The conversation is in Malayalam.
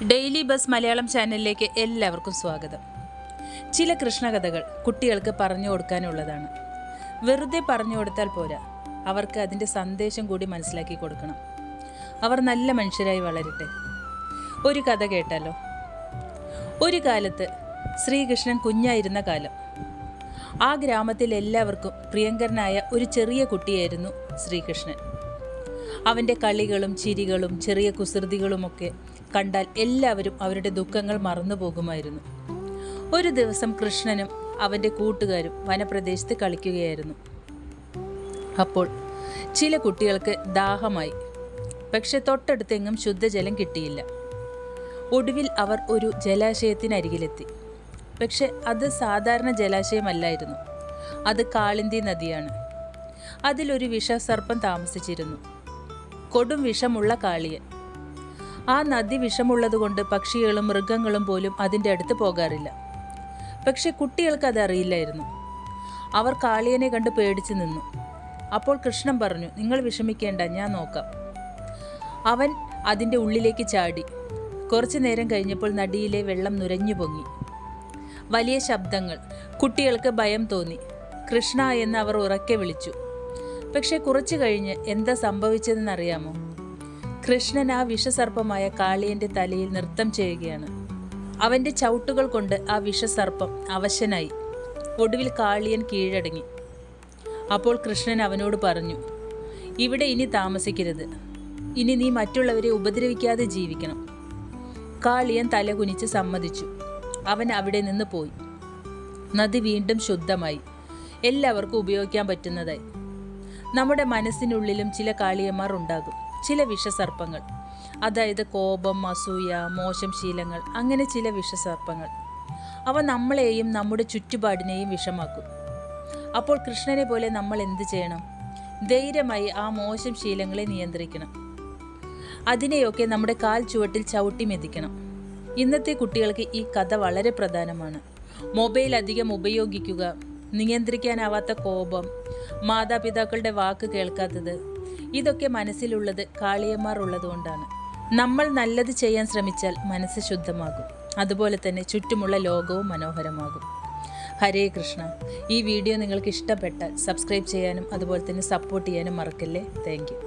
ഡെയിലി ബസ് മലയാളം ചാനലിലേക്ക് എല്ലാവർക്കും സ്വാഗതം. ചില കൃഷ്ണകഥകൾ കുട്ടികൾക്ക് പറഞ്ഞു കൊടുക്കാനുള്ളതാണ്. വെറുതെ പറഞ്ഞു കൊടുത്താൽ പോരാ, അവർക്ക് അതിൻ്റെ സന്ദേശം കൂടി മനസ്സിലാക്കി കൊടുക്കണം. അവർ നല്ല മനുഷ്യരായി വളരട്ടെ. ഒരു കഥ കേട്ടാലോ? ഒരു കാലത്ത് ശ്രീകൃഷ്ണൻ കുഞ്ഞായിരുന്ന കാലം. ആ ഗ്രാമത്തിൽ എല്ലാവർക്കും പ്രിയങ്കരനായ ഒരു ചെറിയ കുട്ടിയായിരുന്നു ശ്രീകൃഷ്ണൻ. അവൻ്റെ കളികളും ചിരികളും ചെറിയ കുസൃതികളുമൊക്കെ കണ്ടാൽ എല്ലാവരും അവരുടെ ദുഃഖങ്ങൾ മറന്നു പോകുമായിരുന്നു. ഒരു ദിവസം കൃഷ്ണനും അവൻ്റെ കൂട്ടുകാരും വനപ്രദേശത്ത് കളിക്കുകയായിരുന്നു. അപ്പോൾ ചില കുട്ടികൾക്ക് ദാഹമായി. പക്ഷെ തൊട്ടടുത്തെങ്ങും ശുദ്ധജലം കിട്ടിയില്ല. ഒടുവിൽ അവർ ഒരു ജലാശയത്തിനരികിലെത്തി. പക്ഷെ അത് സാധാരണ ജലാശയമല്ലായിരുന്നു. അത് കാളിന്തി നദിയാണ്. അതിലൊരു വിഷസർപ്പം താമസിച്ചിരുന്നു. കൊടും വിഷമുള്ള കാളിയൻ. ആ നദി വിഷമുള്ളതുകൊണ്ട് പക്ഷികളും മൃഗങ്ങളും പോലും അതിൻ്റെ അടുത്ത് പോകാറില്ല. പക്ഷെ കുട്ടികൾക്ക് അതറിയില്ലായിരുന്നു. അവർ കാളിയനെ കണ്ട് പേടിച്ചു നിന്നു. അപ്പോൾ കൃഷ്ണൻ പറഞ്ഞു, നിങ്ങൾ വിഷമിക്കേണ്ട, ഞാൻ നോക്കാം. അവൻ അതിൻ്റെ ഉള്ളിലേക്ക് ചാടി. കുറച്ചു നേരം കഴിഞ്ഞപ്പോൾ നദിയിലെ വെള്ളം നുരഞ്ഞു പൊങ്ങി. വലിയ ശബ്ദങ്ങൾ. കുട്ടികൾക്ക് ഭയം തോന്നി. കൃഷ്ണ എന്ന് അവർ ഉറക്കെ വിളിച്ചു. പക്ഷെ കുറച്ചു കഴിഞ്ഞ് എന്താ സംഭവിച്ചതെന്നറിയാമോ? കൃഷ്ണൻ ആ വിഷസർപ്പമായ കാളിയൻ്റെ തലയിൽ നൃത്തം ചെയ്യുകയാണ്. അവൻ്റെ ചവിട്ടുകൾ കൊണ്ട് ആ വിഷസർപ്പം അവശനായി. ഒടുവിൽ കാളിയൻ കീഴടങ്ങി. അപ്പോൾ കൃഷ്ണൻ അവനോട് പറഞ്ഞു, ഇവിടെ ഇനി താമസിക്കരുത്. ഇനി നീ മറ്റുള്ളവരെ ഉപദ്രവിക്കാതെ ജീവിക്കണം. കാളിയൻ തലകുനിച്ച് സമ്മതിച്ചു. അവൻ അവിടെ നിന്ന് പോയി. നദി വീണ്ടും ശുദ്ധമായി. എല്ലാവർക്കും ഉപയോഗിക്കാൻ പറ്റുന്നതായി. നമ്മുടെ മനസ്സിനുള്ളിലും ചില കാളിയന്മാർ ഉണ്ടാകും. ചില വിഷസർപ്പങ്ങൾ, അതായത് കോപം, അസൂയ, മോശം ശീലങ്ങൾ, അങ്ങനെ ചില വിഷസർപ്പങ്ങൾ. അവ നമ്മളെയും നമ്മുടെ ചുറ്റുപാടിനെയും വിഷമാക്കും. അപ്പോൾ കൃഷ്ണനെ പോലെ നമ്മൾ എന്ത് ചെയ്യണം? ധൈര്യമായി ആ മോശം ശീലങ്ങളെ നിയന്ത്രിക്കണം. അതിനെയൊക്കെ നമ്മുടെ കാൽ ചുവട്ടിൽ ചവിട്ടി മെതിക്കണം. ഇന്നത്തെ കുട്ടികൾക്ക് ഈ കഥ വളരെ പ്രധാനമാണ്. മൊബൈൽ അധികം ഉപയോഗിക്കുക, നിയന്ത്രിക്കാനാവാത്ത കോപം, മാതാപിതാക്കളുടെ വാക്ക് കേൾക്കാത്തത്, ഇതൊക്കെ മനസ്സിലുള്ളത് കാളിയന്മാർ ഉള്ളതുകൊണ്ടാണ്. നമ്മൾ നല്ലത് ചെയ്യാൻ ശ്രമിച്ചാൽ മനസ്സ് ശുദ്ധമാകും. അതുപോലെ തന്നെ ചുറ്റുമുള്ള ലോകവും മനോഹരമാകും. ഹരേ കൃഷ്ണ. ഈ വീഡിയോ നിങ്ങൾക്ക് ഇഷ്ടപ്പെട്ടാൽ സബ്സ്ക്രൈബ് ചെയ്യാനും അതുപോലെ തന്നെ സപ്പോർട്ട് ചെയ്യാനും മറക്കല്ലേ. Thank you.